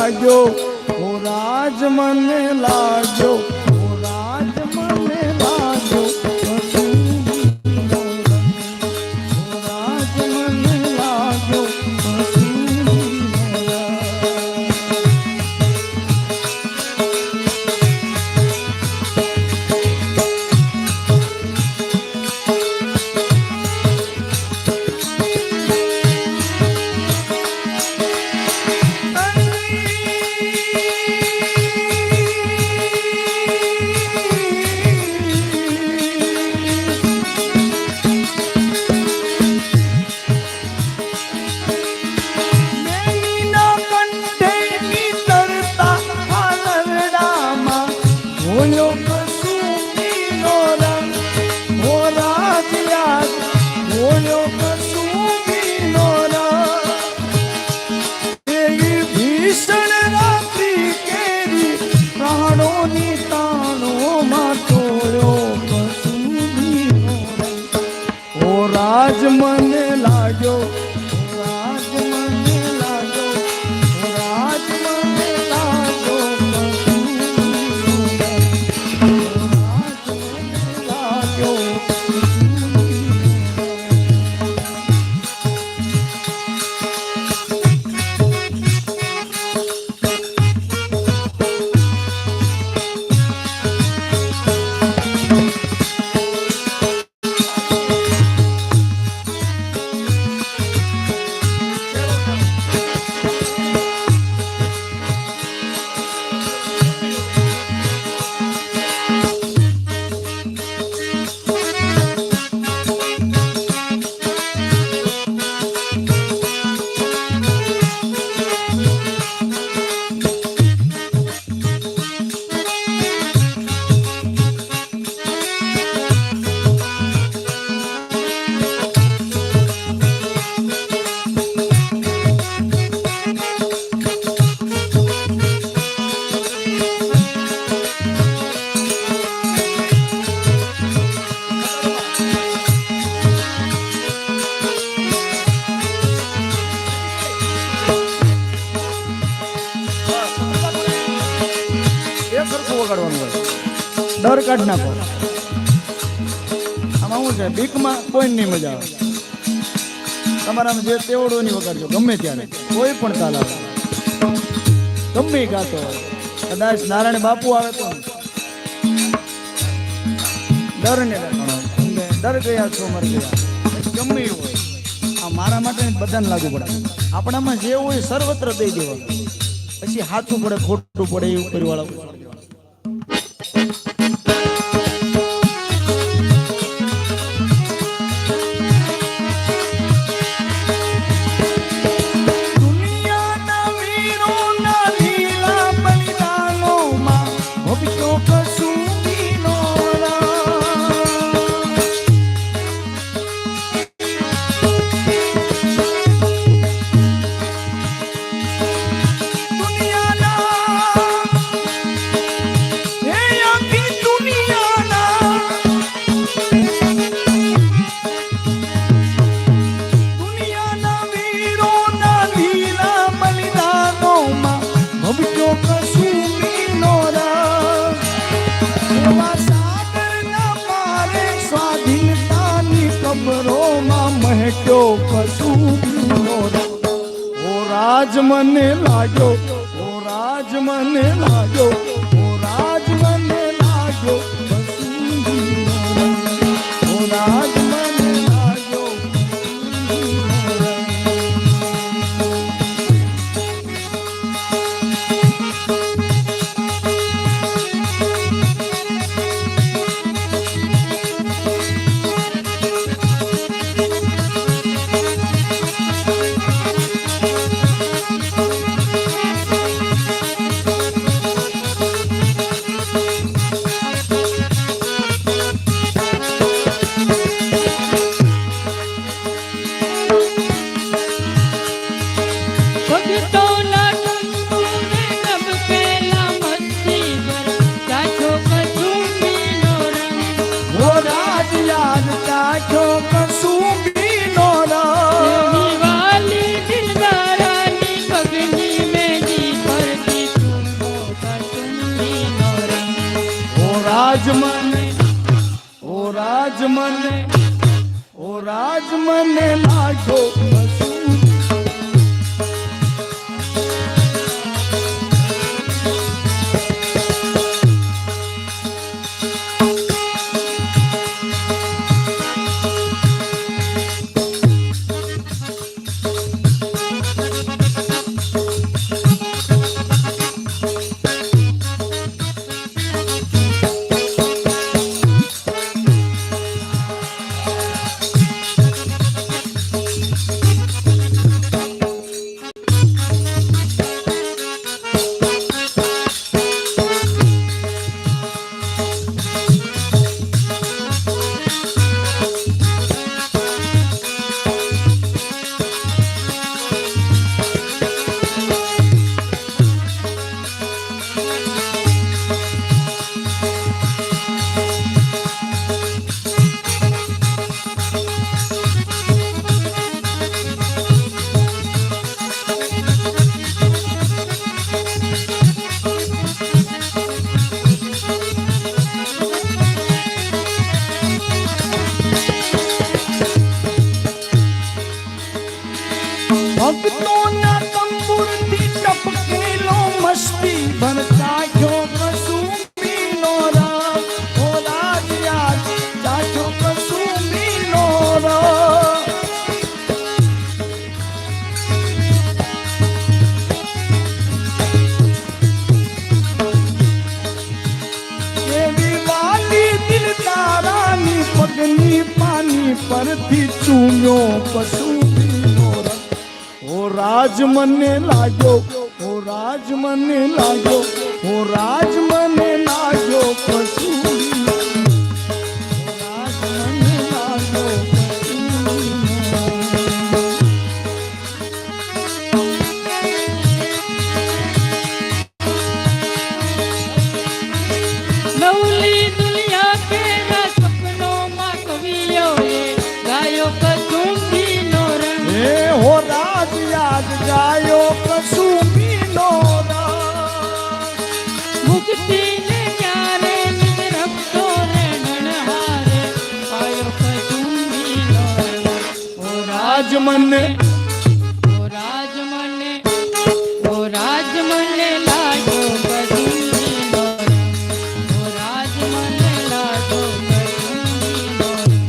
लाग्यो ओ राज मने लाग्यो ओ राज मने लाग्यो ओ राज मने लाग्यो राज मने लाग्यो राज मने लाग्यो राज मने लाग्यो राज मने लाग्यो डर काढ नाखो आमां શું છે બીકમાં કોઈ નહીં મજા આવે તમારામાં જે તેવડો નહીં વગાડજો ગમે ત્યારે કોઈ પણ તાલ આવે ગમે ગાતો કદાચ નારાયણ બાપુ આવે તો ડર ને ડર ગયા છો મર ગયા ગમે એવું હોય આ મારા માટે બધાને લાગુ પડે આપણામાં જે હોય સર્વત્ર દઈ દેવા પછી હાથું પડે ખોટું પડે એવું પરિવાળા राज मने लाग्यो ओ राज मने लाग्यो ओ राज मने लाग्यो ओ राज मने लाग्यो રાજ મને ઓ રાજ મને લાગો ભક્તોના તંબુરથી ટપકેલો મસ્તી ભરતા જો કસુંબીનો રામ ઓ રાજ યાદ જાજો કસુંબીનો રામ એવી વાલી દિલ તારાની પગની પાની પરથી ચૂમ્યો કસુંબીનો રામ ઓ રાજ મને લાગ્યો ઓ રાજ મને લાગ્યો ઓ રાજ મને લાગ્યો પછી રાજ મને લાગ્યો नवली दुनिया के सपनों में कवियों गायो कसूंबीनो रंग हे हो राज याद गायो कसूंबीनो रंग मुक्ति ने क्यारे निज रखतो रे ननहारे आयो कसूंबीनो रंग ओ राज મને ओ राज मने लागो कसूंबीनो रंग ओ राज मने लागो कसूंबीनो रंग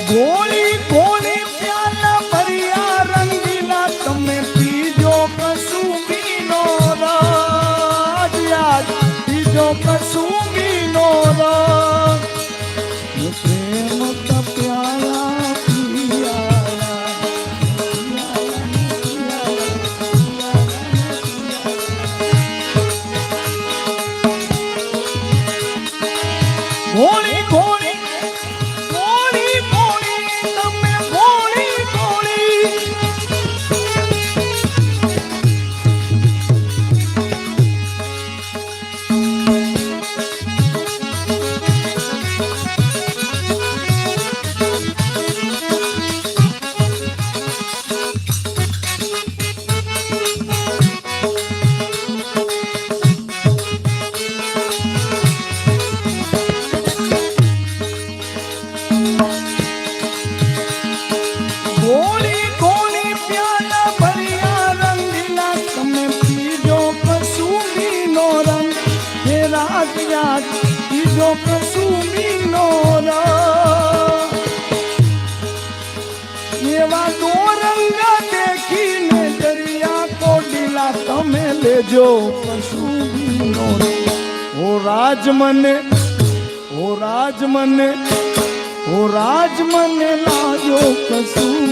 ગોળી ગોળી પ્યાલા ભર્યા રંગીલા તમે પીજો કસુંબીનો રાજ યાદ પીજો કસુંબીનો રાજ પ્રેમ તપ્યાલા ગોળી ગોળી ગોળી ગોળી તમે ગોળી ગોળી ગોળી ગોળી પ્યાલા ભર્યા રંગીલા તમે પીજો કસુંબીનો રંગ હે રાજ યાદ પીજો કસુંબીનો રંગ એવા દો રંગ દેખીને દરિયા કોડીલા તમે લેજો કસુંબીનો રંગ ઓ રાજ મને ઓ રાજ મને લાગ્યો કસું